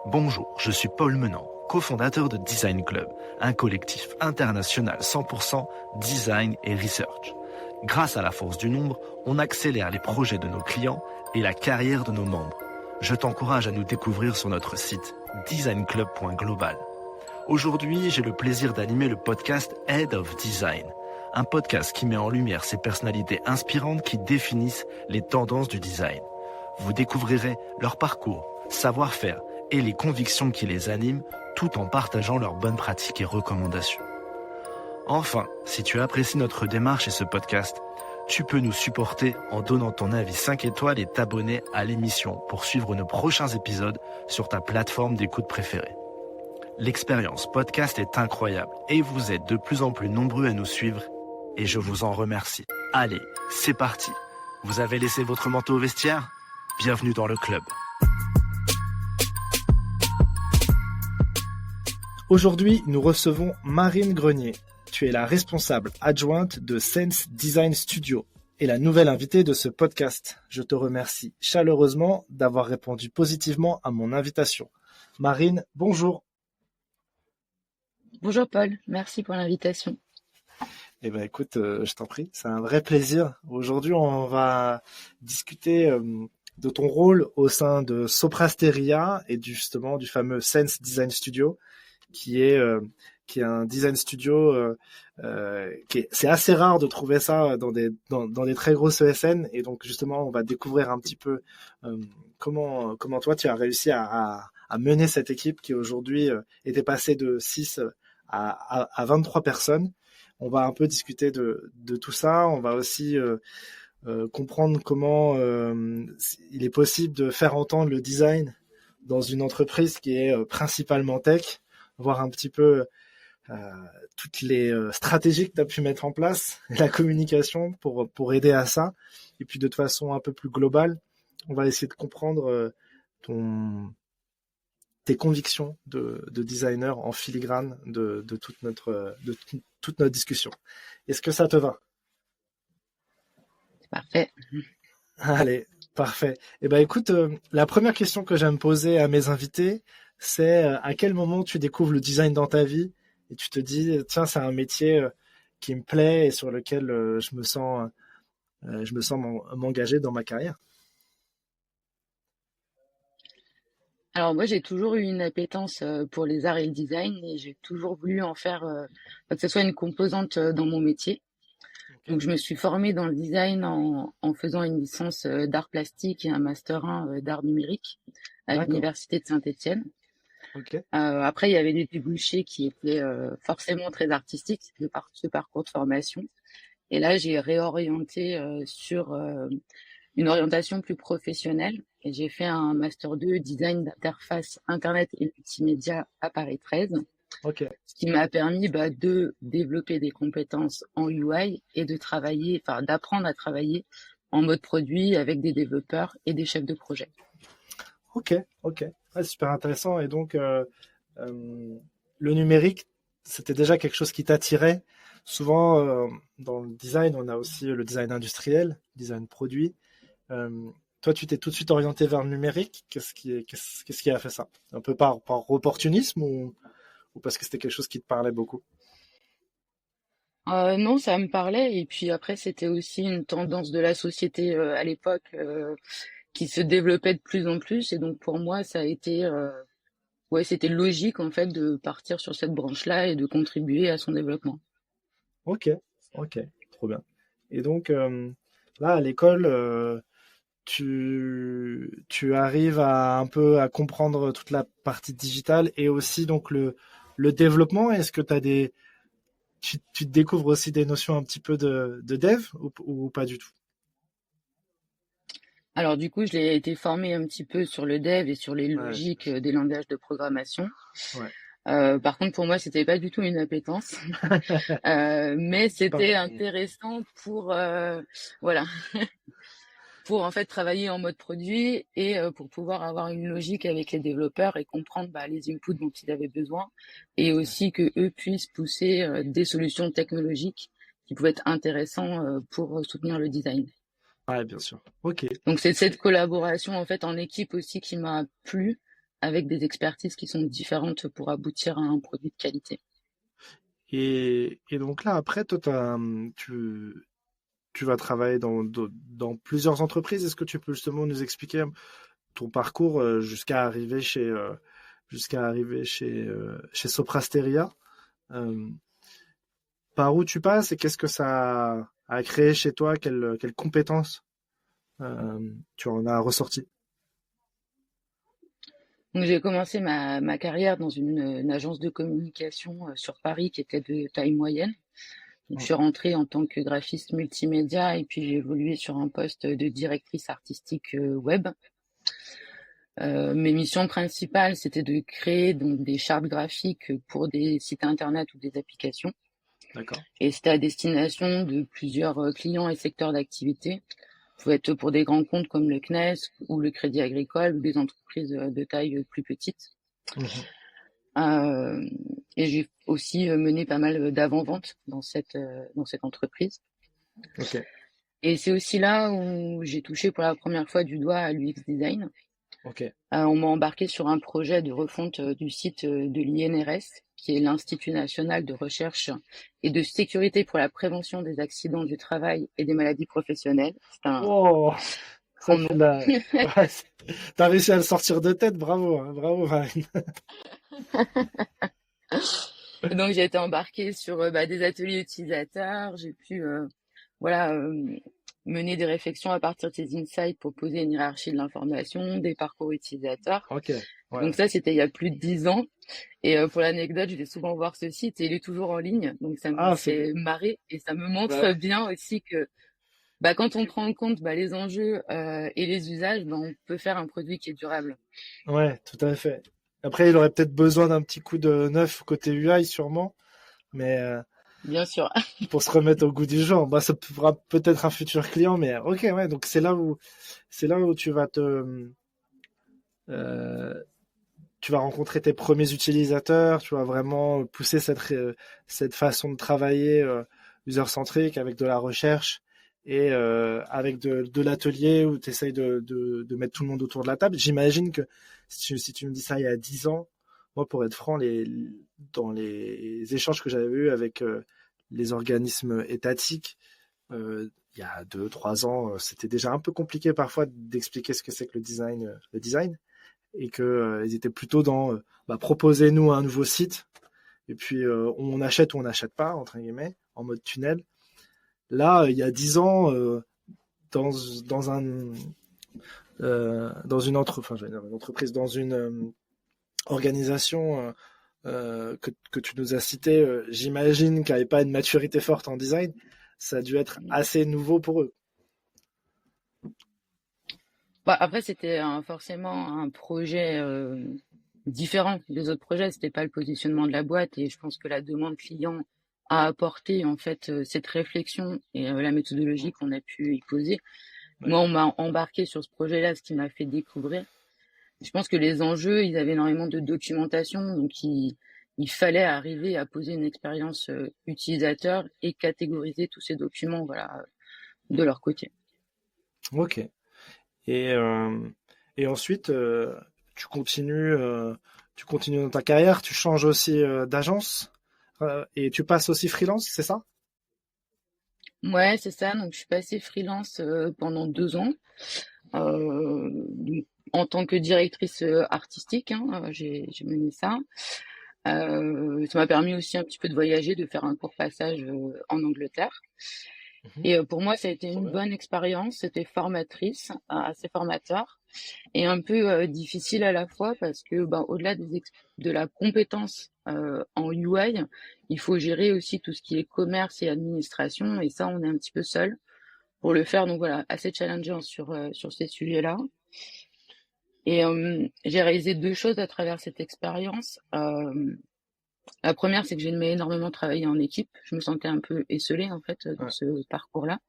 Bonjour, je suis Paul Menant, cofondateur de Design Club, un collectif international 100% design et research. Grâce à la force du nombre, on accélère les projets de nos clients et la carrière de nos membres. Je t'encourage à nous découvrir sur notre site designclub.global. Aujourd'hui, j'ai le plaisir d'animer le podcast Head of Design, un podcast qui met en lumière ces personnalités inspirantes qui définissent les tendances du design. Vous découvrirez leur parcours, savoir-faire et les convictions qui les animent, tout en partageant leurs bonnes pratiques et recommandations. Enfin, si tu apprécies notre démarche et ce podcast, tu peux nous supporter en donnant ton avis 5 étoiles et t'abonner à l'émission pour suivre nos prochains épisodes sur ta plateforme d'écoute préférée. L'expérience podcast est incroyable et vous êtes de plus en plus nombreux à nous suivre et je vous en remercie. Allez, c'est parti. Vous avez laissé votre manteau au vestiaire ? Bienvenue dans le club. Aujourd'hui, nous recevons Marine Grenier. Tu es la responsable adjointe de Sense Design Studio et la nouvelle invitée de ce podcast. Je te remercie chaleureusement d'avoir répondu positivement à mon invitation. Marine, bonjour. Bonjour Paul, merci pour l'invitation. Eh ben écoute, je t'en prie, c'est un vrai plaisir. Aujourd'hui, on va discuter de ton rôle au sein de Soprasteria et justement du fameux Sense Design Studio, qui est un design studio c'est assez rare de trouver ça dans des très grosses ESN, et donc justement on va découvrir un petit peu comment toi tu as réussi à mener cette équipe qui aujourd'hui était passée de 6 à 23 personnes. On va un peu discuter de tout ça. On va aussi comprendre comment il est possible de faire entendre le design dans une entreprise qui est principalement tech, voir un petit peu toutes les stratégies que tu as pu mettre en place, la communication pour aider à ça. Et puis de toute façon un peu plus globale, on va essayer de comprendre tes convictions de designer en filigrane de toute notre discussion. Est-ce que ça te va ? C'est parfait. Allez, parfait. Eh ben écoute, la première question que j'aime poser à mes invités, c'est à quel moment tu découvres le design dans ta vie et tu te dis tiens, c'est un métier qui me plaît et sur lequel je me sens m'engager dans ma carrière. Alors moi j'ai toujours eu une appétence pour les arts et le design et j'ai toujours voulu en faire que ce soit une composante dans mon métier. Okay. Donc je me suis formée dans le design en faisant une licence d'art plastique et un master 1 d'art numérique à l'université de Saint-Étienne. Okay. Après il y avait des débouchés qui étaient forcément très artistiques de par ce parcours de formation. Et là j'ai réorienté sur une orientation plus professionnelle et j'ai fait un master 2 design d'interface internet et multimédia à Paris 13. Okay. Ce qui m'a permis de développer des compétences en UI et d'apprendre à travailler en mode produit avec des développeurs et des chefs de projet. Ok. Ouais, super intéressant. Et donc, le numérique, c'était déjà quelque chose qui t'attirait. Souvent, dans le design, on a aussi le design industriel, design produit. Toi, tu t'es tout de suite orienté vers le numérique. Qu'est-ce qui a fait ça ? Un peu par opportunisme ou parce que c'était quelque chose qui te parlait beaucoup ? Non, ça me parlait. Et puis après, c'était aussi une tendance de la société à l'époque qui se développait de plus en plus. Et donc pour moi, ça a été, c'était logique en fait de partir sur cette branche-là et de contribuer à son développement. Ok, trop bien. Et donc là, à l'école, tu arrives un peu à comprendre toute la partie digitale et aussi donc le développement. Est-ce que tu te découvres aussi des notions un petit peu de dev ou pas du tout ? Alors du coup, j'ai été formée un petit peu sur le dev et sur les logiques des langages de programmation. Ouais. Par contre, pour moi, c'était pas du tout une appétence, mais c'était intéressant pour pour en fait travailler en mode produit et pour pouvoir avoir une logique avec les développeurs et comprendre les inputs dont ils avaient besoin et aussi que eux puissent pousser des solutions technologiques qui pouvaient être intéressantes pour soutenir le design. Ouais, bien sûr. Ok. Donc c'est cette collaboration en fait en équipe aussi qui m'a plu avec des expertises qui sont différentes pour aboutir à un produit de qualité. Et donc là, après, toi, tu vas travailler dans plusieurs entreprises. Est-ce que tu peux justement nous expliquer ton parcours jusqu'à arriver chez Soprasteria? Euh, Par où tu passes et qu'est-ce que ça a créé chez toi? Quelles compétences tu en as ressorti? Donc j'ai commencé ma carrière dans une agence de communication sur Paris qui était de taille moyenne. Donc je suis rentrée en tant que graphiste multimédia et puis j'ai évolué sur un poste de directrice artistique web. Mes missions principales, c'était de créer donc des chartes graphiques pour des sites internet ou des applications. D'accord. Et c'était à destination de plusieurs clients et secteurs d'activité. Ça pouvait être pour des grands comptes comme le CNES ou le Crédit Agricole ou des entreprises de taille plus petite. Mhm. Et j'ai aussi mené pas mal d'avant-vente dans cette entreprise. Ok. Et c'est aussi là où j'ai touché pour la première fois du doigt à l'UX design. Ok. On m'a embarqué sur un projet de refonte du site de l'INRS, qui est l'Institut national de recherche et de sécurité pour la prévention des accidents du travail et des maladies professionnelles. C'est un Oh, ça grand tu nom. l'as. Ouais, t'as réussi à le sortir de tête, bravo, hein, bravo Marine. Donc j'ai été embarquée sur des ateliers utilisateurs. J'ai pu voilà, mener des réflexions à partir de ces insights pour poser une hiérarchie de l'information, des parcours utilisateurs. Ok. Donc Ouais. ça, c'était il y a plus de 10 ans. Et pour l'anecdote, je vais souvent voir ce site et il est toujours en ligne. Donc ça me Ah, fait marrer et ça me bah montre bien aussi que quand on prend en compte les enjeux et les usages, on peut faire un produit qui est durable. ouais, tout à fait. Après, il aurait peut-être besoin d'un petit coup de neuf côté UI sûrement, mais Bien sûr. pour se remettre au goût du jour. Bah, ça pourra peut-être un futur client, mais ok, ouais. Donc c'est là où euh, tu vas rencontrer tes premiers utilisateurs. Tu vas vraiment pousser cette façon de travailler user-centrique avec de la recherche et avec de l'atelier où tu essayes de mettre tout le monde autour de la table. J'imagine que si tu me dis ça il y a 10 ans, moi, pour être franc, dans les échanges que j'avais eus avec les organismes étatiques, il y a 2, 3 ans, c'était déjà un peu compliqué parfois d'expliquer ce que c'est que le design, et que ils étaient plutôt dans proposez-nous un nouveau site, et puis on achète ou on n'achète pas, entre guillemets, en mode tunnel. Là, il y a 10 ans, dans, dans un dans une entreprise, dans une organisation que tu nous as cité, j'imagine qu'il n'y avait pas une maturité forte en design, ça a dû être assez nouveau pour eux. Après, c'était forcément un projet différent des autres projets. C'était pas le positionnement de la boîte et je pense que la demande client a apporté en fait cette réflexion et la méthodologie qu'on a pu y poser. Ouais. Moi, on m'a embarqué sur ce projet-là, ce qui m'a fait découvrir. Je pense que les enjeux, ils avaient énormément de documentation, donc il fallait arriver à poser une expérience utilisateur et catégoriser tous ces documents, voilà, de leur côté. Ok. Et, euh, et ensuite, tu continues dans ta carrière, tu changes aussi d'agence et tu passes aussi freelance, c'est ça? Ouais, c'est ça. Donc, je suis passée freelance pendant 2 ans donc, en tant que directrice artistique. J'ai mené ça. Ça m'a permis aussi un petit peu de voyager, de faire un court passage en Angleterre. Mhm. Et pour moi, ça a été Trop une bien. bonne expérience. C'était formatrice, assez formateur et un peu difficile à la fois parce que au-delà de la compétence en UI, il faut gérer aussi tout ce qui est commerce et administration et ça, on est un petit peu seul pour le faire. Donc voilà, assez challengeant sur ces sujets-là. Et j'ai réalisé 2 choses à travers cette expérience. La première, c'est que j'aimais énormément travailler en équipe. Je me sentais un peu esseulée en fait dans Ouais. ce parcours-là.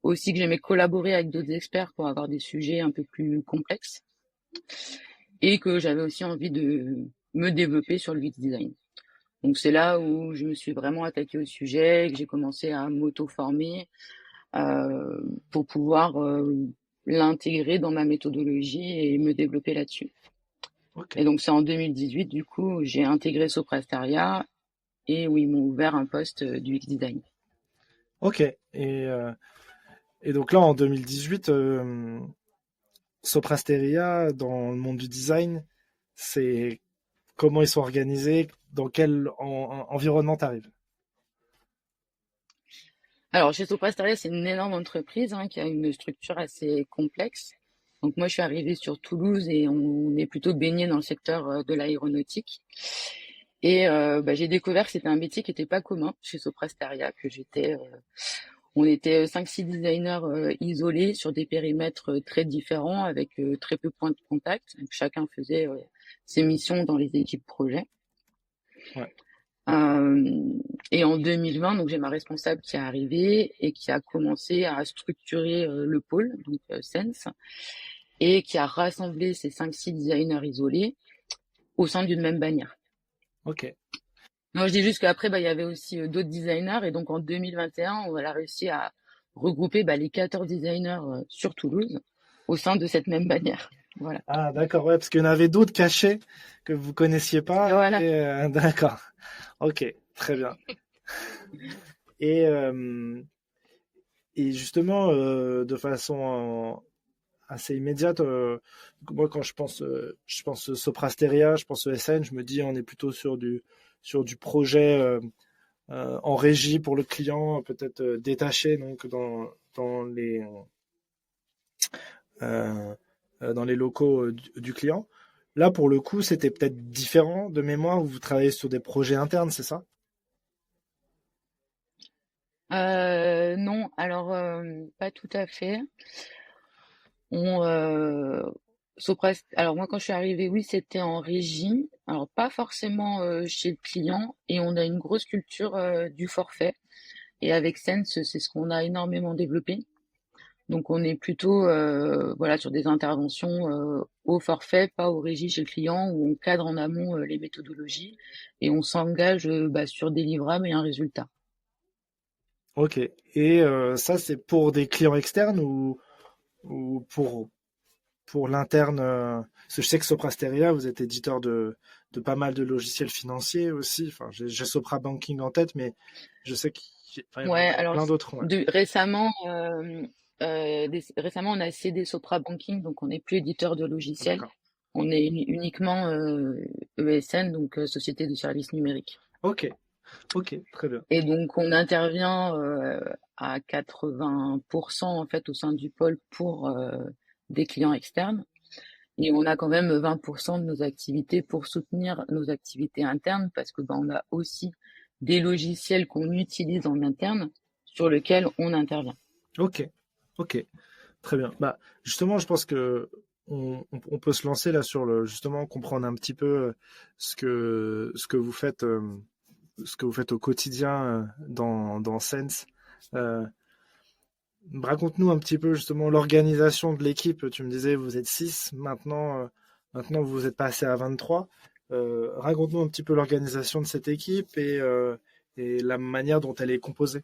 Aussi que j'aimais collaborer avec d'autres experts pour avoir des sujets un peu plus complexes et que j'avais aussi envie de me développer sur le UX design. Donc c'est là où je me suis vraiment attaquée au sujet, que j'ai commencé à m'auto-former pour pouvoir l'intégrer dans ma méthodologie et me développer là-dessus. Ok. Et donc c'est en 2018 du coup j'ai intégré Soprasteria et où ils m'ont ouvert un poste d'UX design. Ok. Et donc là, en 2018, Soprasteria, dans le monde du design, c'est comment ils sont organisés, dans quel environnement tu arrives? Alors chez Soprasteria c'est une énorme entreprise qui a une structure assez complexe. Donc moi je suis arrivée sur Toulouse et on est plutôt baigné dans le secteur de l'aéronautique. Et j'ai découvert que c'était un métier qui n'était pas commun chez Soprasteria, on était 5-6 designers isolés sur des périmètres très différents avec très peu de points de contact. Donc, chacun faisait ses missions dans les équipes projet. Ouais. Et en 2020, donc j'ai ma responsable qui est arrivée et qui a commencé à structurer le pôle, donc Sense, et qui a rassemblé ces 5-6 designers isolés au sein d'une même bannière. Ok. Non, je dis juste qu'après, il y avait aussi d'autres designers. Et donc, en 2021, on a réussi à regrouper les 14 designers sur Toulouse au sein de cette même bannière. Voilà. Ah, d'accord, ouais, parce qu'il y en avait d'autres cachés que vous connaissiez pas. Voilà. Et, d'accord. Ok, très bien. Et, euh, et justement, de façon assez immédiate, moi, quand je pense Soprasteria, je pense ESN, je me dis on est plutôt sur du projet en régie pour le client, peut-être détaché donc euh, dans les locaux du client. Là, pour le coup, c'était peut-être différent de mémoire où vous travaillez sur des projets internes, c'est ça? Non, alors pas tout à fait. On, euh, alors moi, quand je suis arrivée, oui, c'était en régie. Alors pas forcément chez le client. Et on a une grosse culture du forfait. Et avec Sense, c'est ce qu'on a énormément développé. Donc on est plutôt sur des interventions au forfait, pas aux régies chez le client, où on cadre en amont les méthodologies et on s'engage sur des livrables et un résultat. Ok. Et ça, c'est pour des clients externes ou pour l'interne parce que je sais que Soprasteria, vous êtes éditeur de pas mal de logiciels financiers aussi. Enfin, j'ai Sopra Banking en tête, mais je sais qu'il y en Ouais, a alors plein d'autres. Ouais. récemment on a cédé Sopra Banking, donc on n'est plus éditeur de logiciels, D'accord. on est uniquement ESN, donc Société de services numériques. Ok. Ok. Très bien. Et donc on intervient à 80% en fait au sein du pôle pour des clients externes. Et on a quand même 20% de nos activités pour soutenir nos activités internes parce que on a aussi des logiciels qu'on utilise en interne sur lesquels on intervient. Ok. Ok. Très bien. Bah, justement, je pense que on peut se lancer là sur le justement comprendre un petit peu ce que vous faites ce que vous faites au quotidien dans Sense. Euh, Raconte-nous un petit peu justement l'organisation de l'équipe. Tu me disais vous êtes 6 maintenant, maintenant vous êtes passé à 23. Raconte-nous un petit peu l'organisation de cette équipe et la manière dont elle est composée.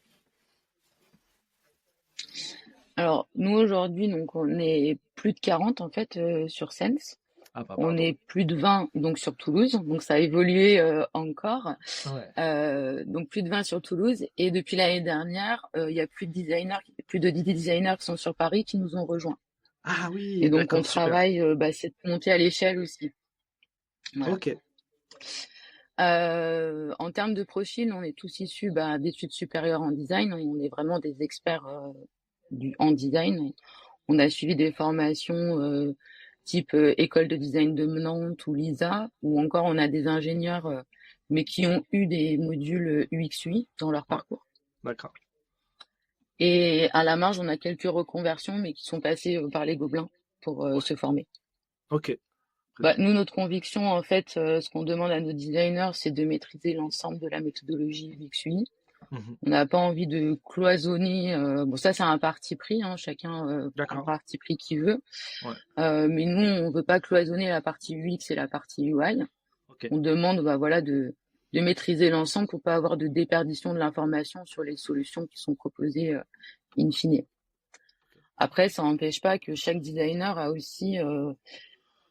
Alors nous aujourd'hui donc on est plus de 40 en fait sur Sense. Ah bah On pardon. est plus de 20 donc sur Toulouse, donc ça a évolué encore. Ouais. Donc plus de 20 sur Toulouse et depuis l'année dernière, il y a plus de 10 designers qui sont sur Paris qui nous ont rejoints. Ah Et oui, donc on d'accord, super. travaille, c'est de monter à l'échelle aussi. Voilà. Ok, En termes de profil, on est tous issus d'études supérieures en design. On est vraiment des experts en design. On a suivi des formations type école de design de Nantes ou LISA, ou encore on a des ingénieurs, mais qui ont eu des modules UX/UI dans leur ouais, parcours. d'accord. Et à la marge, on a quelques reconversions, mais qui sont passées par les Gobelins pour Ouais, se former. ok, très bien. Nous, notre conviction, en fait, ce qu'on demande à nos designers, c'est de maîtriser l'ensemble de la méthodologie UX/UI. Mhm. On n'a pas envie de cloisonner. Bon, ça, c'est un parti pris. Chacun prend le D'accord. parti pris qu'il veut. Ouais, Mais nous, on veut pas cloisonner la partie UX et la partie UI. ok. On demande, de maîtriser l'ensemble pour pas avoir de déperdition de l'information sur les solutions qui sont proposées in fine. Après, ça n'empêche pas que chaque designer a aussi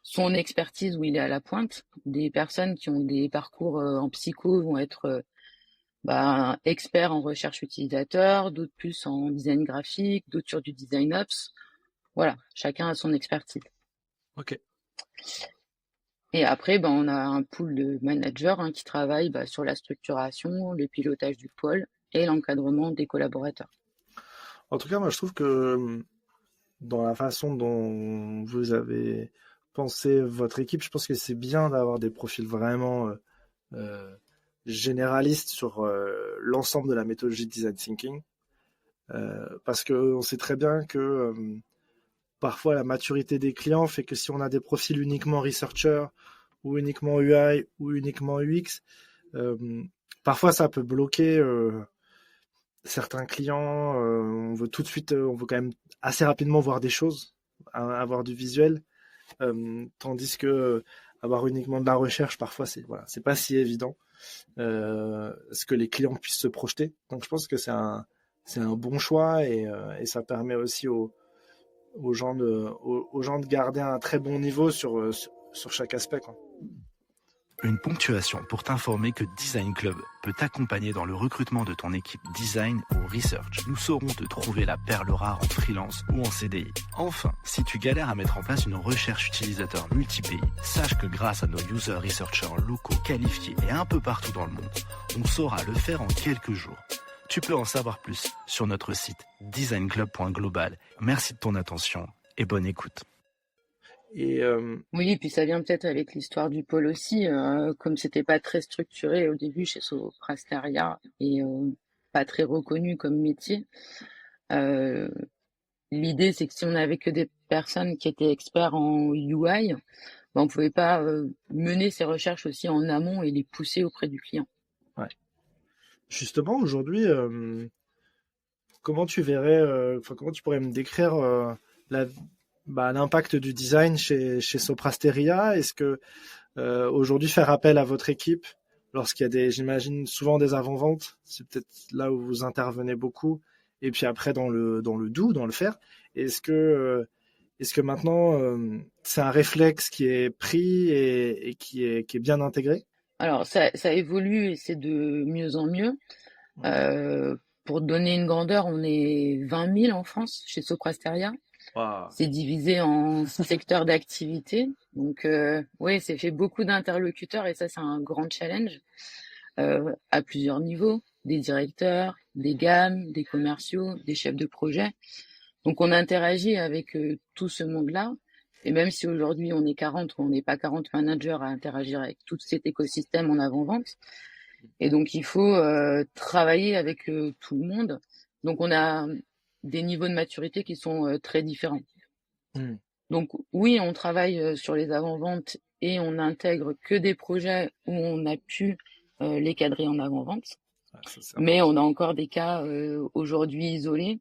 son expertise où il est à la pointe. Des personnes qui ont des parcours en psycho vont être experts en recherche utilisateur, d'autres plus en design graphique, d'autres sur du design ops. Voilà, chacun a son expertise. Ok. Et après, on a un pool de managers qui travaillent sur la structuration, le pilotage du pôle et l'encadrement des collaborateurs. En tout cas, moi, je trouve que dans la façon dont vous avez pensé votre équipe, je pense que c'est bien d'avoir des profils vraiment généralistes sur l'ensemble de la méthodologie de design thinking. Parce qu'on sait très bien que parfois la maturité des clients fait que si on a des profils uniquement researcher ou uniquement UI ou uniquement UX, parfois ça peut bloquer certains clients. On veut tout de suite, on veut quand même assez rapidement voir des choses, avoir du visuel, tandis que avoir uniquement de la recherche, parfois c'est pas si évident. Ce que les clients puissent se projeter. Donc je pense que c'est un bon choix et ça permet aussi aux gens de garder un très bon niveau sur chaque aspect, quoi. Une ponctuation pour t'informer que Design Club peut t'accompagner dans le recrutement de ton équipe design ou research. Nous saurons te trouver la perle rare en freelance ou en CDI. Enfin, si tu galères à mettre en place une recherche utilisateur multi-pays, sache que grâce à nos user researchers locaux qualifiés et un peu partout dans le monde, on saura le faire en quelques jours. Tu peux en savoir plus sur notre site designclub.global. Merci de ton attention et bonne écoute. Oui, et puis ça vient peut-être avec l'histoire du pôle aussi, comme c'était pas très structuré au début chez Soprasteria et pas très reconnu comme métier. L'idée, c'est que si on n'avait que des personnes qui étaient experts en UI, on pouvait pas mener ces recherches aussi en amont et les pousser auprès du client. Ouais. Justement, aujourd'hui, comment tu verrais, comment tu pourrais me décrire l'impact du design chez Soprasteria? Est-ce que aujourd'hui faire appel à votre équipe lorsqu'il y a j'imagine souvent des avant-ventes, c'est peut-être là où vous intervenez beaucoup, et puis après dans le dans le faire, est-ce que maintenant c'est un réflexe qui est pris et qui est bien intégré? Alors ça évolue et c'est de mieux en mieux. Pour te donner une grandeur, on est 20 000 en France chez Soprasteria. Wow. C'est divisé en secteurs d'activité. Donc, oui, c'est fait beaucoup d'interlocuteurs et ça, c'est un grand challenge à plusieurs niveaux. Des directeurs, des gammes, des commerciaux, des chefs de projet. Donc, on interagit avec tout ce monde-là. Et même si aujourd'hui, on est 40, on n'est pas 40 managers à interagir avec tout cet écosystème en avant-vente. Et donc, il faut travailler avec tout le monde. Donc, on a des niveaux de maturité qui sont très différents. Donc oui, on travaille sur les avant-ventes et on n'intègre que des projets où on a pu les cadrer en avant-vente. Mais on a encore des cas aujourd'hui isolés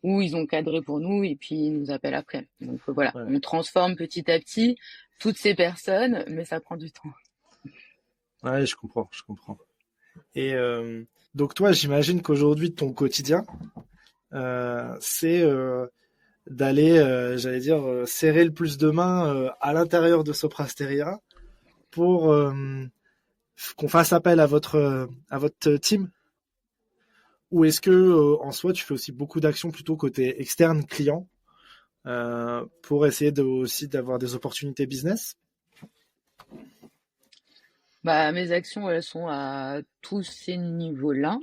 où ils ont cadré pour nous et puis ils nous appellent après. Donc voilà, ouais. On transforme petit à petit toutes ces personnes, mais ça prend du temps. Ouais, je comprends. Et donc toi, j'imagine qu'aujourd'hui, ton quotidien, c'est d'aller, j'allais dire, serrer le plus de mains à l'intérieur de Soprasteria pour qu'on fasse appel à votre team. Ou est-ce que en soi, tu fais aussi beaucoup d'actions plutôt côté externe client pour essayer aussi d'avoir des opportunités business? Mes actions, elles sont à tous ces niveaux-là.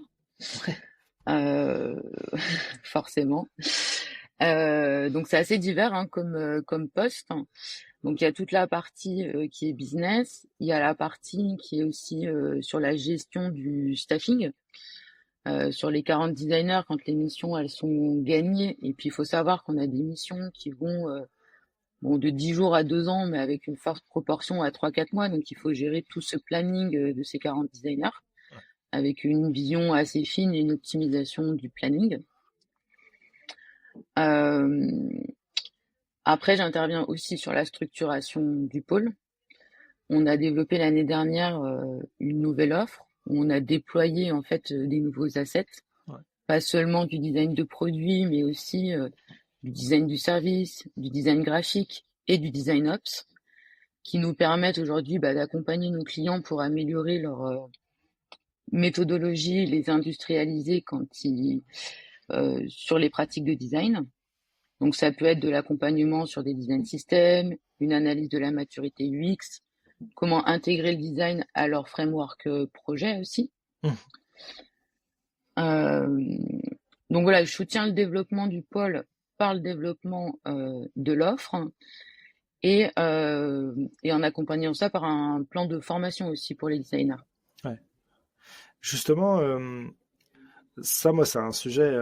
Forcément. Donc c'est assez divers comme poste. Donc il y a toute la partie qui est business, il y a la partie qui est aussi sur la gestion du staffing. Sur les 40 designers, quand les missions elles sont gagnées, et puis il faut savoir qu'on a des missions qui vont de 10 jours à 2 ans, mais avec une forte proportion à 3-4 mois, donc il faut gérer tout ce planning de ces 40 designers avec une vision assez fine et une optimisation du planning. Après, j'interviens aussi sur la structuration du pôle. On a développé l'année dernière une nouvelle offre où on a déployé en fait des nouveaux assets, pas seulement du design de produits, mais aussi du design du service, du design graphique et du design ops, qui nous permettent aujourd'hui d'accompagner nos clients pour améliorer leur méthodologie, les industrialiser sur les pratiques de design. Donc ça peut être de l'accompagnement sur des design systems, une analyse de la maturité UX, comment intégrer le design à leur framework projet aussi. Donc voilà, je soutiens le développement du pôle par le développement de l'offre et en accompagnant ça par un plan de formation aussi pour les designers. Ouais. Justement, ça, moi, c'est un sujet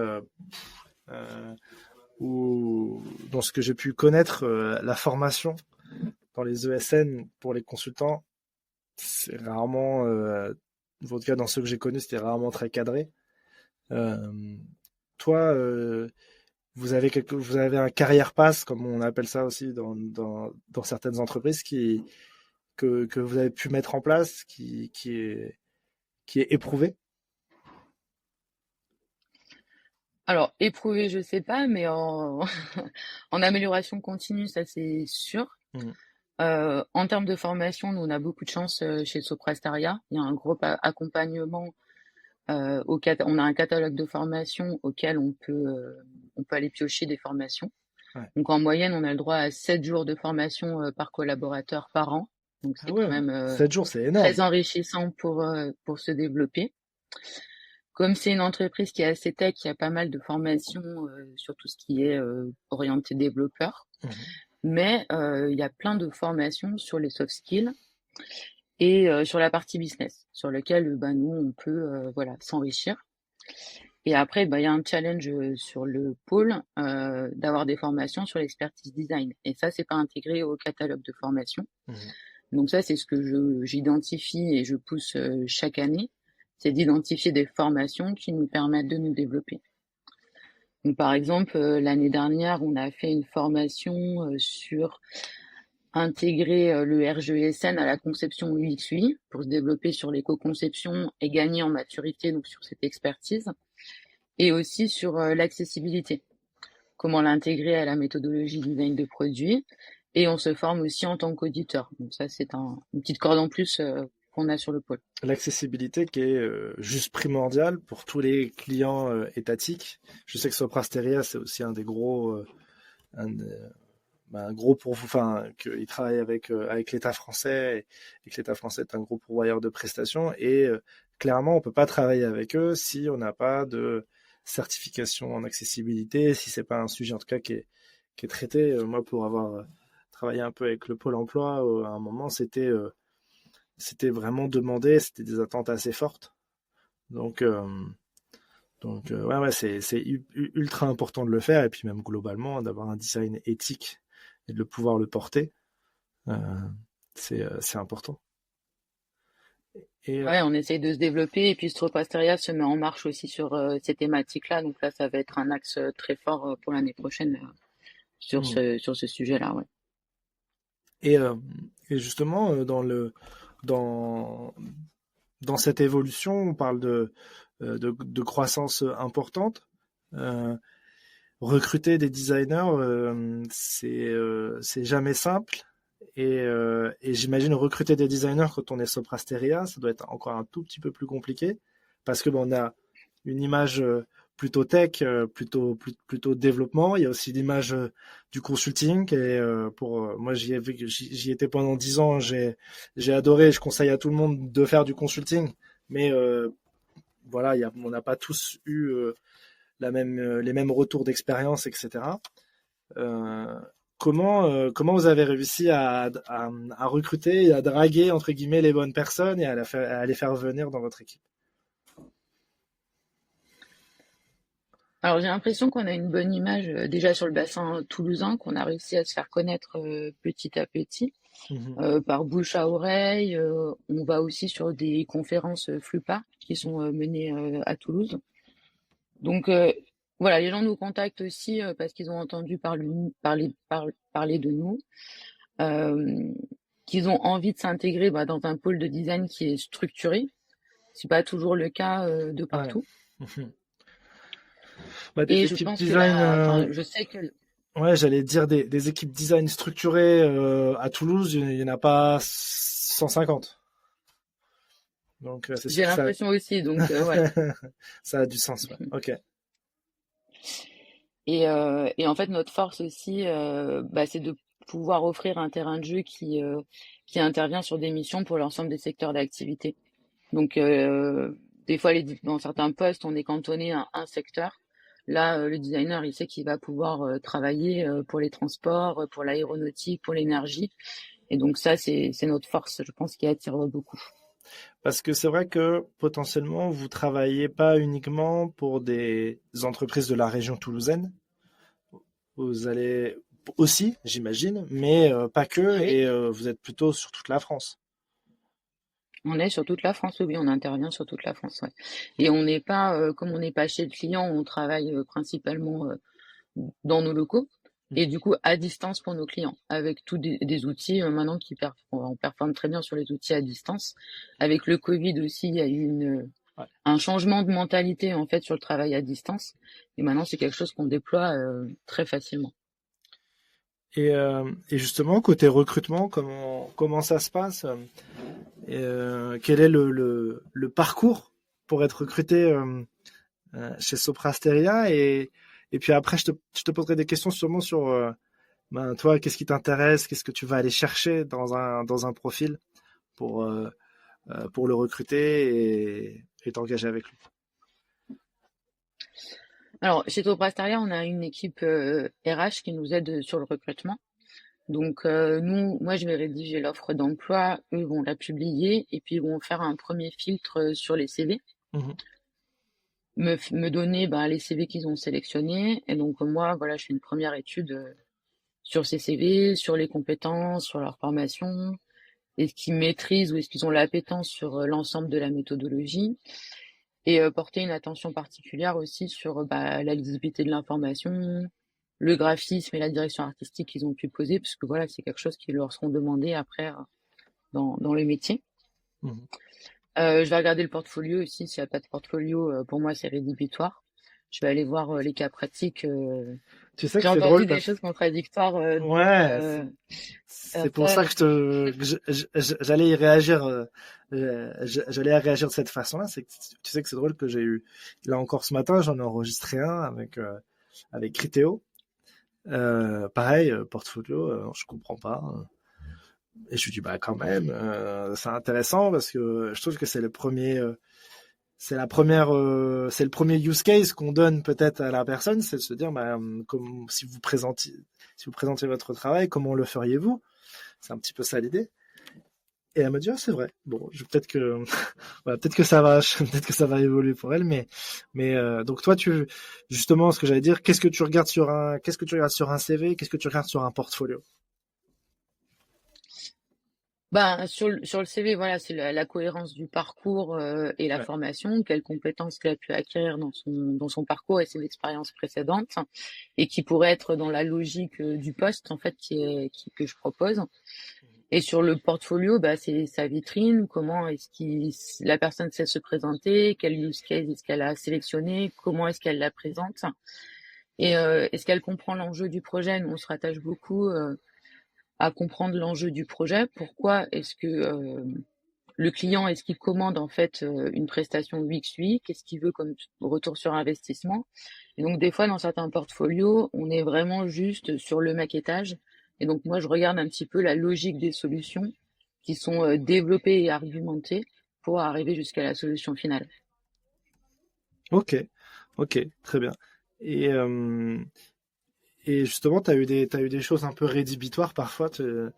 où, dans ce que j'ai pu connaître, la formation dans les ESN pour les consultants, c'est rarement, en tout cas dans ceux que j'ai connus, c'était rarement très cadré. Toi, vous avez un carrière pass, comme on appelle ça aussi dans certaines entreprises, que vous avez pu mettre en place, qui est éprouvé? Alors, éprouvé, je sais pas, mais en amélioration continue, ça c'est sûr. En termes de formation, nous on a beaucoup de chance chez Soprasteria. Il y a un gros accompagnement. On a un catalogue de formation auquel on peut aller piocher des formations. Ouais. Donc en moyenne, on a le droit à 7 jours de formation par collaborateur par an. Donc c'est quand même 7 jours, c'est énorme. très enrichissant pour se développer. Comme c'est une entreprise qui est assez tech, il y a pas mal de formations sur tout ce qui est orienté développeur. Mais il y a plein de formations sur les soft skills et sur la partie business, sur lequel nous on peut s'enrichir. Et après, il y a un challenge sur le pôle d'avoir des formations sur l'expertise design. Et ça, c'est pas intégré au catalogue de formation. Donc ça, c'est ce que j'identifie et je pousse chaque année, c'est d'identifier des formations qui nous permettent de nous développer. Donc, par exemple, l'année dernière, on a fait une formation sur intégrer le RGESN à la conception UX/UI pour se développer sur l'éco-conception et gagner en maturité donc sur cette expertise, et aussi sur l'accessibilité, comment l'intégrer à la méthodologie design de produits, et on se forme aussi en tant qu'auditeur. Donc ça, c'est une petite corde en plus qu'on a sur le pôle. L'accessibilité qui est juste primordiale pour tous les clients étatiques. Je sais que Soprasteria, c'est aussi un des gros, un gros qu'il travaille avec l'État français et que l'État français est un gros pourvoyeur de prestations. Et clairement, on peut pas travailler avec eux si on n'a pas de certification en accessibilité, si c'est pas un sujet en tout cas qui est traité. Moi, pour avoir travaillé un peu avec le Pôle emploi, à un moment, c'était vraiment demandé, c'était des attentes assez fortes. Donc c'est ultra important de le faire, et puis même globalement d'avoir un design éthique et de pouvoir le porter, c'est important. Ouais, on essaye de se développer, et puis Soprasteria se met en marche aussi sur ces thématiques-là. Donc là, ça va être un axe très fort pour l'année prochaine sur ce sujet-là. Ouais. Et justement, dans cette évolution, on parle de croissance importante. Recruter des designers, c'est jamais simple. Et j'imagine recruter des designers quand on est Soprasteria, ça doit être encore un tout petit peu plus compliqué, parce que on a une image plutôt tech, plutôt développement. Il y a aussi l'image du consulting. Et moi, j'y étais pendant 10 ans. J'ai adoré. Je conseille à tout le monde de faire du consulting. Mais voilà, on n'a pas tous eu les mêmes retours d'expérience, etc. Comment vous avez réussi à recruter et à draguer entre guillemets les bonnes personnes et à les faire venir dans votre équipe? Alors j'ai l'impression qu'on a une bonne image déjà sur le bassin toulousain, qu'on a réussi à se faire connaître petit à petit, par bouche à oreille. On va aussi sur des conférences FLUPA qui sont menées à Toulouse. Donc voilà, les gens nous contactent aussi parce qu'ils ont entendu parler de nous, qu'ils ont envie de s'intégrer dans un pôle de design qui est structuré. C'est pas toujours le cas de partout. Ouais. Et je pense que je sais que Ouais, j'allais dire des équipes design structurées à Toulouse, il y en a pas 150. Donc c'est sûr J'ai que ça l'impression aussi, donc ouais. ça a du sens, ouais. Ok. Et en fait, notre force aussi, c'est de pouvoir offrir un terrain de jeu qui intervient sur des missions pour l'ensemble des secteurs d'activité. Donc, des fois, dans certains postes, on est cantonné à un secteur. Là, le designer, il sait qu'il va pouvoir travailler pour les transports, pour l'aéronautique, pour l'énergie. Et donc ça, c'est notre force, je pense, qui attire beaucoup. Parce que c'est vrai que potentiellement vous travaillez pas uniquement pour des entreprises de la région toulousaine. Vous allez aussi, j'imagine, mais pas que, Oui. et vous êtes plutôt sur toute la France. On est sur toute la France, oui, on intervient sur toute la France, ouais. Et on n'est pas, comme on n'est pas chez le client, on travaille principalement dans nos locaux et du coup à distance pour nos clients, avec tous des outils maintenant on performe très bien sur les outils à distance. Avec le Covid aussi, il y a eu Ouais. un changement de mentalité en fait sur le travail à distance. Et maintenant, c'est quelque chose qu'on déploie très facilement. Et justement, côté recrutement, comment ça se passe? Quel est le parcours pour être recruté chez Soprasteria? Et puis après, je te poserai des questions sûrement sur toi, qu'est-ce qui t'intéresse, qu'est-ce que tu vas aller chercher dans un profil pour, pour le recruter et t'engager avec lui. Alors, chez Toprasteria, on a une équipe RH qui nous aide sur le recrutement. Donc, moi, je vais rédiger l'offre d'emploi, eux vont la publier et puis ils vont faire un premier filtre sur les CV, me donner les CV qu'ils ont sélectionnés. Et donc, moi, voilà, je fais une première étude sur ces CV, sur les compétences, sur leur formation, est-ce qu'ils maîtrisent ou est-ce qu'ils ont l'appétence sur l'ensemble de la méthodologie. Et porter une attention particulière aussi sur la lisibilité de l'information, le graphisme et la direction artistique qu'ils ont pu poser, parce que voilà, c'est quelque chose qui leur seront demandés après dans le métier. Je vais regarder le portfolio aussi. S'il n'y a pas de portfolio, pour moi, c'est rédhibitoire. Je vais aller voir les cas pratiques. Tu sais que J'ai c'est entendu drôle des choses contradictoires. Ouais, c'est pour ça Après, que j'allais y réagir. J'allais y réagir de cette façon-là. C'est que tu sais que c'est drôle que j'ai eu là encore ce matin, j'en ai enregistré un avec Criteo. Pareil, portfolio, je comprends pas. Et je lui dis bah quand même, c'est intéressant parce que je trouve que c'est le premier. C'est le premier use case qu'on donne peut-être à la personne, c'est de se dire, comme si vous présentez votre travail, comment le feriez-vous? C'est un petit peu ça l'idée. Et elle me dit, ah, c'est vrai. Bon, peut-être que, voilà, peut-être que ça va, peut-être que ça va évoluer pour elle, mais donc toi, justement, ce que j'allais dire, qu'est-ce que tu regardes sur un CV, qu'est-ce que tu regardes sur un portfolio? sur le CV, voilà, c'est la cohérence du parcours et la Ouais. formation, quelles compétences qu'il a pu acquérir dans son parcours et ses expériences précédentes, et qui pourrait être dans la logique du poste en fait que je propose. Et sur le portfolio, c'est sa vitrine, comment la personne sait se présenter, quel use case est-ce qu'elle a sélectionné, comment est-ce qu'elle la présente, et est-ce qu'elle comprend l'enjeu du projet. Nous, on se rattache beaucoup à comprendre l'enjeu du projet. Pourquoi est-ce que le client, est-ce qu'il commande en fait une prestation UX/UI? Qu'est-ce qu'il veut comme retour sur investissement? Et donc des fois dans certains portfolios, on est vraiment juste sur le maquettage. Et donc moi je regarde un petit peu la logique des solutions qui sont développées et argumentées pour arriver jusqu'à la solution finale. Ok, ok, très bien. Et, euh, et justement, t'as eu des choses un peu rédhibitoires parfois de,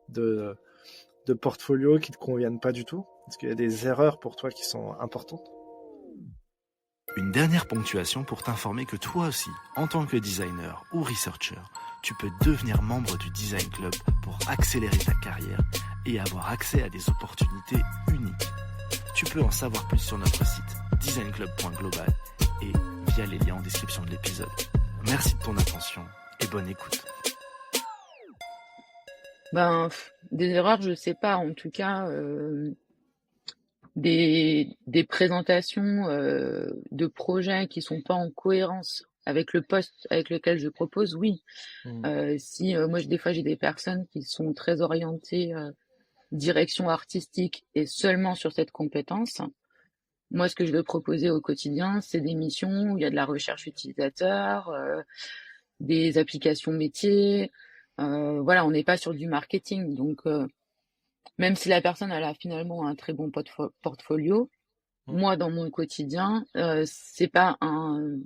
de portfolio qui te conviennent pas du tout? Est-ce qu'il y a des erreurs pour toi qui sont importantes? Une dernière ponctuation pour t'informer que toi aussi, en tant que designer ou researcher, tu peux devenir membre du Design Club pour accélérer ta carrière et avoir accès à des opportunités uniques. Tu peux en savoir plus sur notre site designclub.global et via les liens en description de l'épisode. Merci de ton attention et bonne écoute. Des erreurs, je sais pas. En tout cas, des présentations de projets qui sont pas en cohérence avec le poste avec lequel je propose, oui. Mmh. Si moi, des fois, j'ai des personnes qui sont très orientées direction artistique et seulement sur cette compétence. Moi, ce que je veux proposer au quotidien, c'est des missions où il y a de la recherche utilisateur, des applications métiers. Voilà, on n'est pas sur du marketing. Donc, même si la personne elle a finalement un très bon portfolio, Mmh. moi, dans mon quotidien, c'est pas un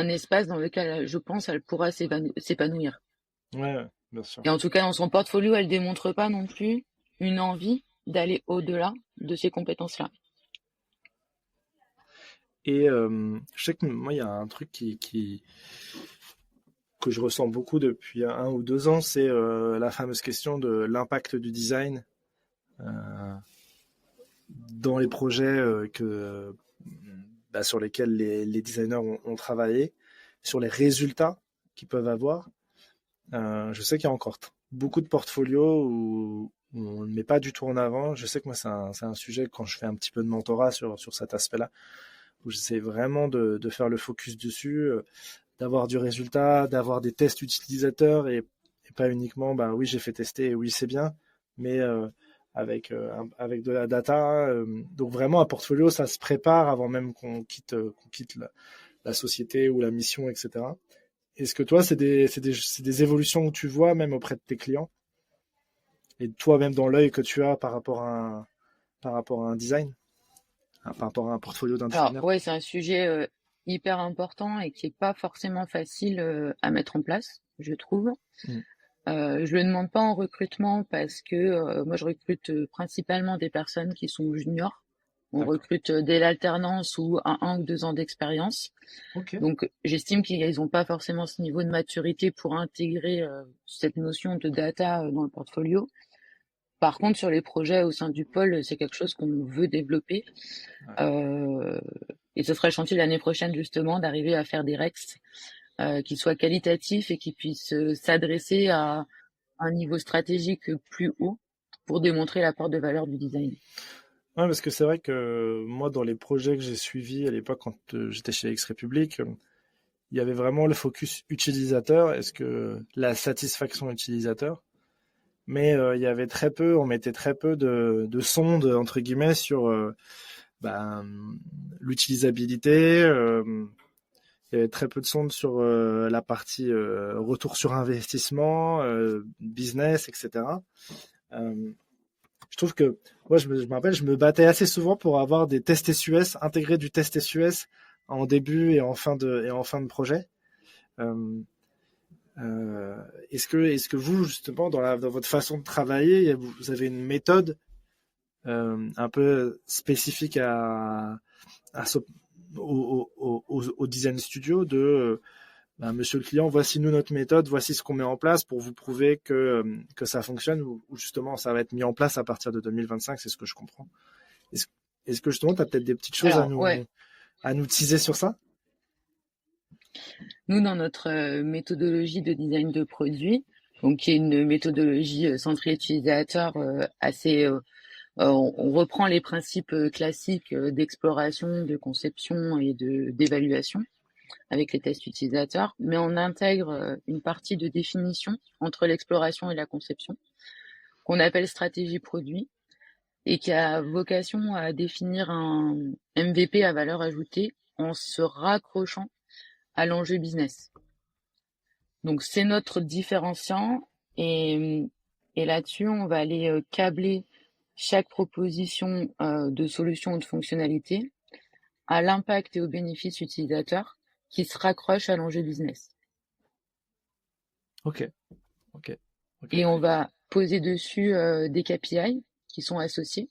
espace dans lequel je pense elle pourra s'épanouir. Ouais, bien sûr. Et en tout cas, dans son portfolio, elle démontre pas non plus une envie d'aller au-delà de ces compétences-là. Et je sais que moi, il y a un truc que je ressens beaucoup depuis 1 ou 2 ans, c'est la fameuse question de l'impact du design euh, dans les projets sur lesquels les designers ont travaillé, sur les résultats qu'ils peuvent avoir. Je sais qu'il y a encore beaucoup de portfolios où on ne met pas du tout en avant. Je sais que moi, c'est un sujet quand je fais un petit peu de mentorat sur cet aspect-là, où j'essaie vraiment de faire le focus dessus, d'avoir du résultat, d'avoir des tests utilisateurs et pas uniquement, bah oui, j'ai fait tester et oui, c'est bien, mais avec de la data. Donc vraiment, un portfolio, ça se prépare avant même qu'on quitte la société ou la mission, etc. Est-ce que toi, c'est des évolutions que tu vois même auprès de tes clients et toi même dans l'œil que tu as par rapport à un design, par rapport à un portfolio d'un Alors, designer? ouais, c'est un sujet hyper important et qui est pas forcément facile à mettre en place, je trouve. Mm. Je le demande pas en recrutement parce que moi, je recrute principalement des personnes qui sont juniors. On D'accord. recrute dès l'alternance ou à 1 ou 2 ans d'expérience. Ok. Donc, j'estime qu'ils n'ont pas forcément ce niveau de maturité pour intégrer cette notion de data dans le portfolio. Par contre, sur les projets au sein du pôle, c'est quelque chose qu'on veut développer. Ouais. Euh, et ce sera le chantier de l'année prochaine, justement, d'arriver à faire des REX qui soient qualitatifs et qui puissent s'adresser à un niveau stratégique plus haut pour démontrer l'apport de valeur du design. Ouais, parce que c'est vrai que moi, dans les projets que j'ai suivis à l'époque, quand j'étais chez X-Republic, il y avait vraiment le focus utilisateur, est-ce que la satisfaction utilisateur, mais il y avait très peu, on mettait très peu de sondes, entre guillemets, sur ben, l'utilisabilité. Il y avait très peu de sondes sur la partie retour sur investissement, business, etc. Euh, je trouve que, moi, je me rappelle, je me battais assez souvent pour avoir des tests SUS, intégrer du test SUS en début et en fin de projet. Euh, est-ce que vous, justement, dans votre façon de travailler, vous avez une méthode un peu spécifique à ce- au design studio de monsieur le client, voici nous notre méthode, voici ce qu'on met en place pour vous prouver que ça fonctionne ou justement ça va être mis en place à partir de 2025, c'est ce que je comprends. Est-ce, est-ce que justement tu as peut-être des petites choses Alors, ouais, à nous teaser sur ça? nous, dans notre méthodologie de design de produit, donc qui est une méthodologie centrée utilisateur assez on reprend les principes classiques d'exploration, de conception et d'évaluation avec les tests utilisateurs, mais on intègre une partie de définition entre l'exploration et la conception qu'on appelle stratégie produit et qui a vocation à définir un MVP à valeur ajoutée en se raccrochant à l'enjeu business. Donc c'est notre différenciant et, et là-dessus on va aller câbler chaque proposition de solution ou de fonctionnalité à l'impact et aux bénéfices utilisateurs qui se raccrochent à l'enjeu business. Ok, ok, ok, Et on très clair. va poser dessus des KPI qui sont associés,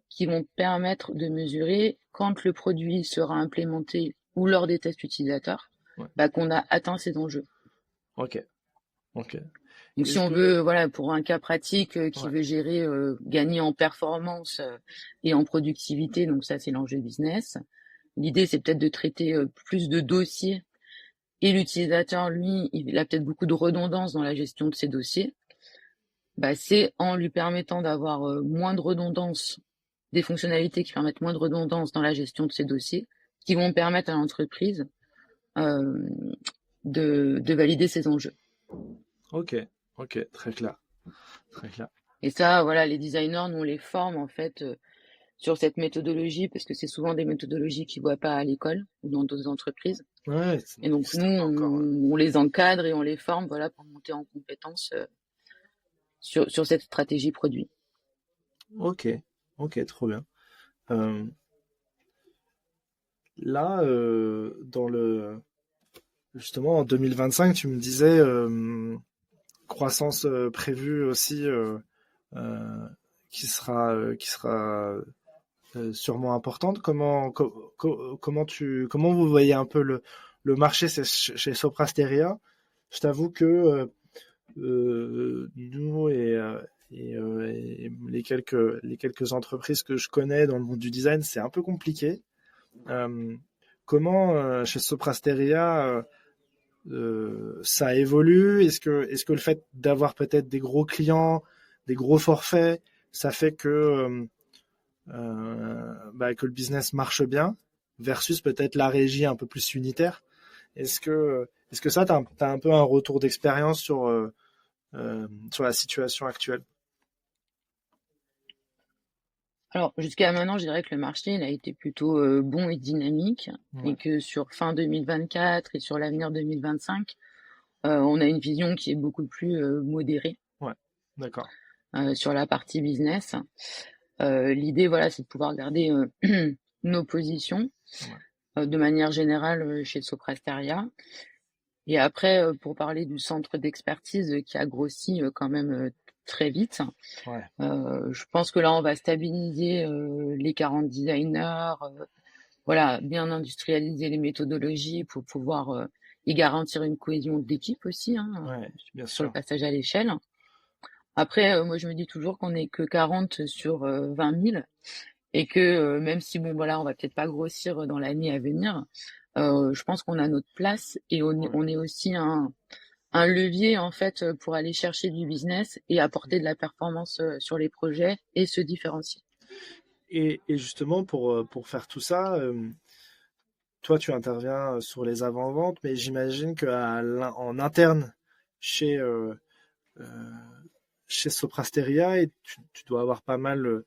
qui vont permettre de mesurer quand le produit sera implémenté ou lors des tests utilisateurs, Ouais. bah, qu'on a atteint ces enjeux. Ok, ok. Donc si Est-ce on que veut, voilà, pour un cas pratique qui ouais, veut gérer, gagner en performance et en productivité, donc ça c'est l'enjeu business. L'idée c'est peut-être de traiter plus de dossiers et l'utilisateur, lui, il a peut-être beaucoup de redondance dans la gestion de ses dossiers. Bah, c'est en lui permettant d'avoir moins de redondance, des fonctionnalités qui permettent moins de redondance dans la gestion de ses dossiers, qui vont permettre à l'entreprise euh, de valider ces enjeux. Ok, ok, très clair, très clair. Et ça, voilà, les designers, nous, on les forme en fait sur cette méthodologie parce que c'est souvent des méthodologies qu'ils voient pas à l'école ou dans d'autres entreprises. Ouais, Et donc nous, encore. on les encadre et on les forme, voilà, pour monter en compétences sur cette stratégie produit. Ok, ok, trop bien. Euh, Là, justement, en 2025, tu me disais croissance prévue aussi euh, qui sera sûrement importante. Comment vous voyez un peu le marché chez Soprasteria? Je t'avoue que nous et les quelques entreprises que je connais dans le monde du design, c'est un peu compliqué. Euh, Comment chez Soprasteria ça évolue? Est-ce que le fait d'avoir peut-être des gros clients, des gros forfaits, ça fait que le business marche bien versus peut-être la régie un peu plus unitaire? Est-ce que ça, t'as un peu un retour d'expérience sur la situation actuelle? Alors, jusqu'à maintenant, je dirais que le marché, il a été plutôt bon et dynamique et Ouais, que sur fin 2024 et sur l'avenir 2025, on a une vision qui est beaucoup plus modérée ouais, d'accord. sur la partie business. L'idée, voilà, c'est de pouvoir garder nos positions Ouais, de manière générale chez Soprasteria. Et après, pour parler du centre d'expertise qui a grossi quand même très vite, ouais, je pense que là, on va stabiliser les 40 designers, voilà, bien industrialiser les méthodologies pour pouvoir y garantir une cohésion d'équipe aussi, hein, ouais, bien sur le sûr. passage à l'échelle. Après, moi, je me dis toujours qu'on n'est que 40 sur 20 000 et que même si, bon, voilà, on va peut-être pas grossir dans l'année à venir, je pense qu'on a notre place et Ouais. on est aussi un levier en fait pour aller chercher du business et apporter de la performance sur les projets et se différencier. Et justement, pour faire tout ça, toi, tu interviens sur les avant-ventes, mais j'imagine qu'en interne, chez, euh, euh, chez Soprasteria, et tu dois avoir pas mal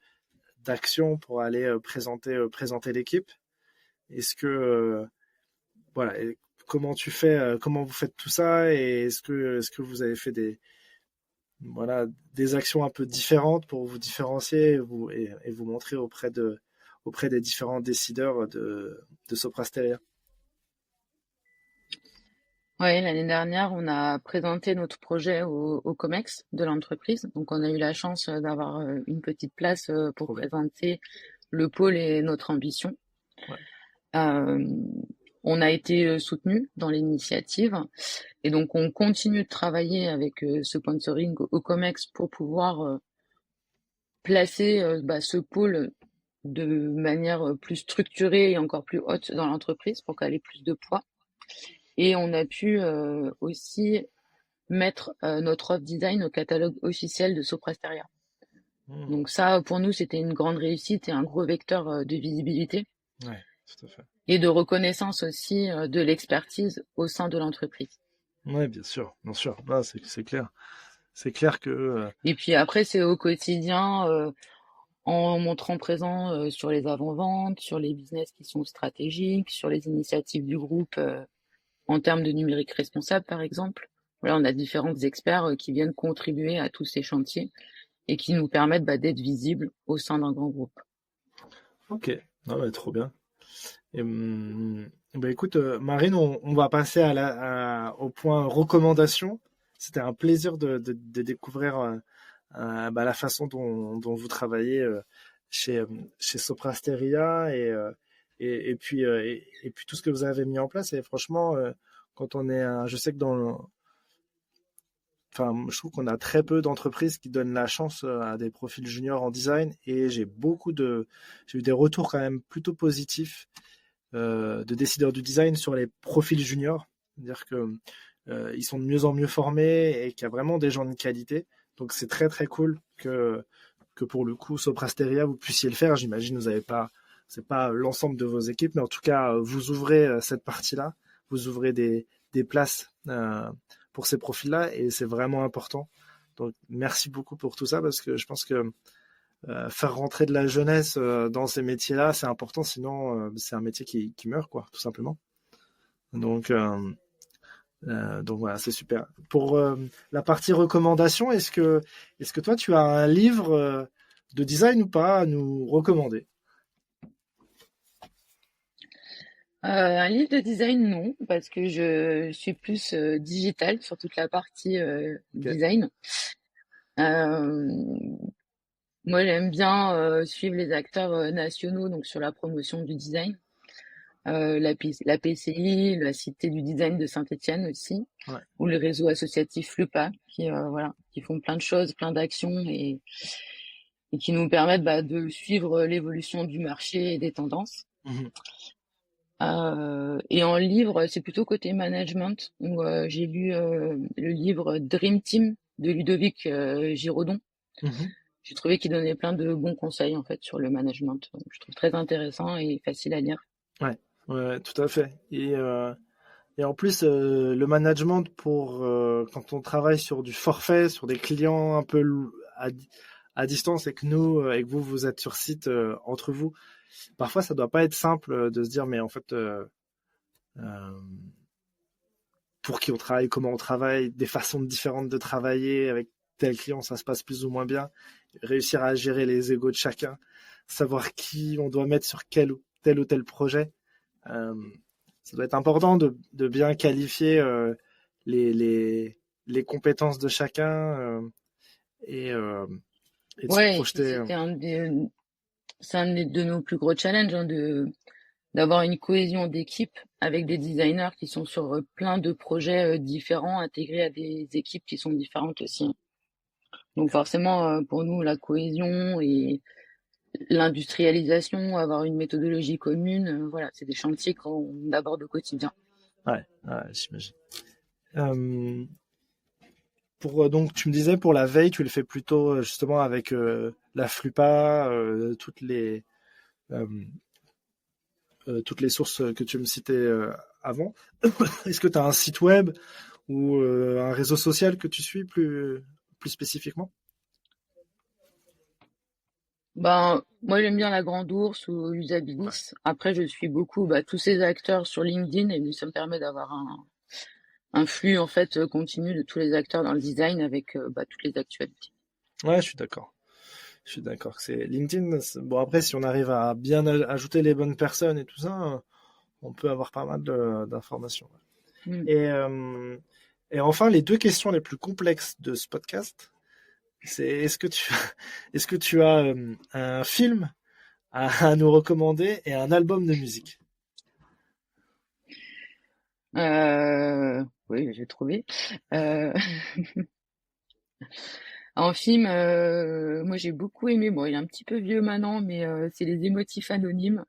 d'actions pour aller présenter l'équipe. Est-ce que, voilà, comment vous faites tout ça, et est-ce que vous avez fait voilà, des actions un peu différentes pour vous différencier et vous montrer auprès des différents décideurs de Soprasteria? Ouais, l'année dernière, on a présenté notre projet au COMEX de l'entreprise. Donc, on a eu la chance d'avoir une petite place pour Trop bien. présenter le pôle et notre ambition. Ouais. Euh, on a été soutenu dans l'initiative et donc on continue de travailler avec ce sponsoring au COMEX pour pouvoir placer ce pôle de manière plus structurée et encore plus haute dans l'entreprise pour qu'elle ait plus de poids. Et on a pu aussi mettre notre offre design au catalogue officiel de Soprasteria. Mmh. Donc ça, pour nous, c'était une grande réussite et un gros vecteur de visibilité Ouais, tout à fait. et de reconnaissance aussi de l'expertise au sein de l'entreprise. Ouais, bien sûr, bien sûr. Ah, c'est clair. C'est clair que Et puis après, c'est au quotidien, en montrant présent sur les avant-ventes, sur les business qui sont stratégiques, sur les initiatives du groupe en termes de numérique responsable, par exemple. Voilà, on a différents experts qui viennent contribuer à tous ces chantiers et qui nous permettent d'être visibles au sein d'un grand groupe. ok, non, mais trop bien. Bah, écoute, Marine, on va passer au point recommandation. C'était un plaisir de découvrir la façon dont vous travaillez chez Soprasteria et puis tout ce que vous avez mis en place. Et franchement, quand je sais que enfin, je trouve qu'on a très peu d'entreprises qui donnent la chance à des profils juniors en design, et j'ai eu des retours quand même plutôt positifs de décideurs du design sur les profils juniors. C'est-à-dire que ils sont de mieux en mieux formés et qu'il y a vraiment des gens de qualité. Donc c'est très très cool que pour le coup Soprasteria vous puissiez le faire. J'imagine vous n'avez pas, c'est pas l'ensemble de vos équipes, mais en tout cas vous ouvrez cette partie-là. vous ouvrez des places pour ces profils-là, et c'est vraiment important. Donc merci beaucoup pour tout ça, parce que je pense que faire rentrer de la jeunesse dans ces métiers-là, c'est important, sinon c'est un métier qui meurt, quoi, tout simplement. Donc voilà, c'est super. Pour la partie recommandation, est-ce que toi tu as un livre de design ou pas à nous recommander? Un livre de design, non, parce que je suis plus digital sur toute la partie design. Moi, j'aime bien suivre les acteurs nationaux, donc sur la promotion du design. La PCI, la Cité du Design de Saint-Étienne aussi, ou le réseau associatif FLUPA, qui font plein de choses, plein d'actions et qui nous permettent de suivre l'évolution du marché et des tendances. Et en livre, c'est plutôt côté management, où j'ai lu le livre Dream Team de Ludovic Giraudon. J'ai trouvé qu'il donnait plein de bons conseils en fait sur le management. Donc, je trouve très intéressant et facile à lire. Ouais, tout à fait. Et en plus, le management quand on travaille sur du forfait, sur des clients un peu à distance, et que vous êtes sur site entre vous, parfois ça doit pas être simple de se dire, mais en fait, pour qui on travaille, comment on travaille, des façons différentes de travailler avec tel client, ça se passe plus ou moins bien. Réussir à gérer les égos de chacun, savoir qui on doit mettre sur tel ou tel projet. Ça doit être important de bien qualifier les compétences de chacun et de se projeter. C'est un de nos plus gros challenges, d'avoir une cohésion d'équipe avec des designers qui sont sur plein de projets différents, intégrés à des équipes qui sont différentes aussi. Donc forcément, pour nous, la cohésion et l'industrialisation, avoir une méthodologie commune, voilà, c'est des chantiers qu'on aborde au quotidien. Ouais, j'imagine. Donc tu me disais, pour la veille, tu le fais plutôt justement avec la FLUPA, toutes les sources que tu me citais avant. Est-ce que tu as un site web ou un réseau social que tu suis plus spécifiquement? Moi j'aime bien la Grande Ourse ou Usabilis. Après, je suis beaucoup tous ces acteurs sur LinkedIn, et ça me permet d'avoir un flux en fait continu de tous les acteurs dans le design avec toutes les actualités. Ouais, je suis d'accord. C'est LinkedIn. Bon, après, si on arrive à bien ajouter les bonnes personnes et tout ça, on peut avoir pas mal d'informations. Et enfin, les deux questions les plus complexes de ce podcast, c'est est-ce que tu as un film à nous recommander et un album de musique? Oui, j'ai trouvé. En film, moi j'ai beaucoup aimé. Bon, il est un petit peu vieux maintenant, mais c'est Les Émotifs Anonymes.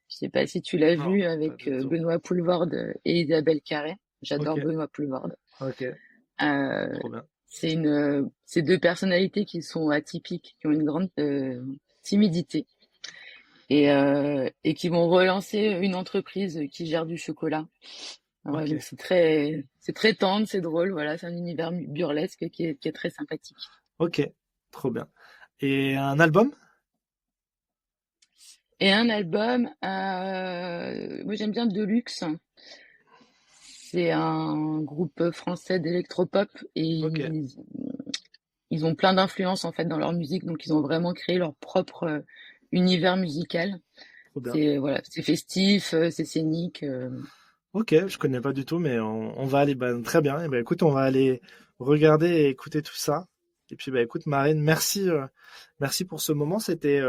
Je sais pas si tu l'as vu, avec Benoît Poelvoorde et Isabelle Carré. J'adore Benoît Poelvoorde. Trop bien. C'est deux personnalités qui sont atypiques, qui ont une grande timidité et qui vont relancer une entreprise qui gère du chocolat. Ouais, donc c'est très tendre, c'est drôle, voilà, c'est un univers burlesque qui est très sympathique. Ok, trop bien. Et un album? Moi j'aime bien Deluxe. C'est un groupe français d'électropop et ils ont plein d'influences en fait dans leur musique, donc ils ont vraiment créé leur propre univers musical. C'est festif, c'est scénique. Ok, je connais pas du tout, mais on va aller, très bien. Et écoute, on va aller regarder et écouter tout ça. Et puis écoute, Marine, merci pour ce moment. C'était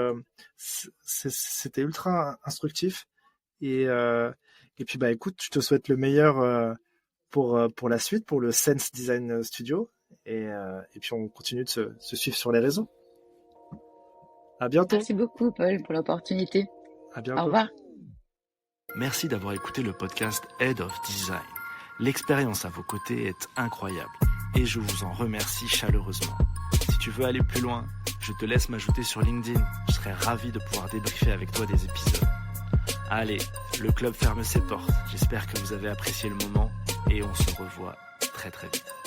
ultra instructif. Et puis écoute, je te souhaite le meilleur pour la suite, pour le Sense Design Studio. Et puis on continue de se suivre sur les réseaux. À bientôt. Merci beaucoup, Paul, pour l'opportunité. À bientôt. Au revoir. Merci d'avoir écouté le podcast Head of Design. L'expérience à vos côtés est incroyable et je vous en remercie chaleureusement. Si tu veux aller plus loin, je te laisse m'ajouter sur LinkedIn. Je serai ravi de pouvoir débriefer avec toi des épisodes. Allez, le club ferme ses portes. J'espère que vous avez apprécié le moment et on se revoit très très vite.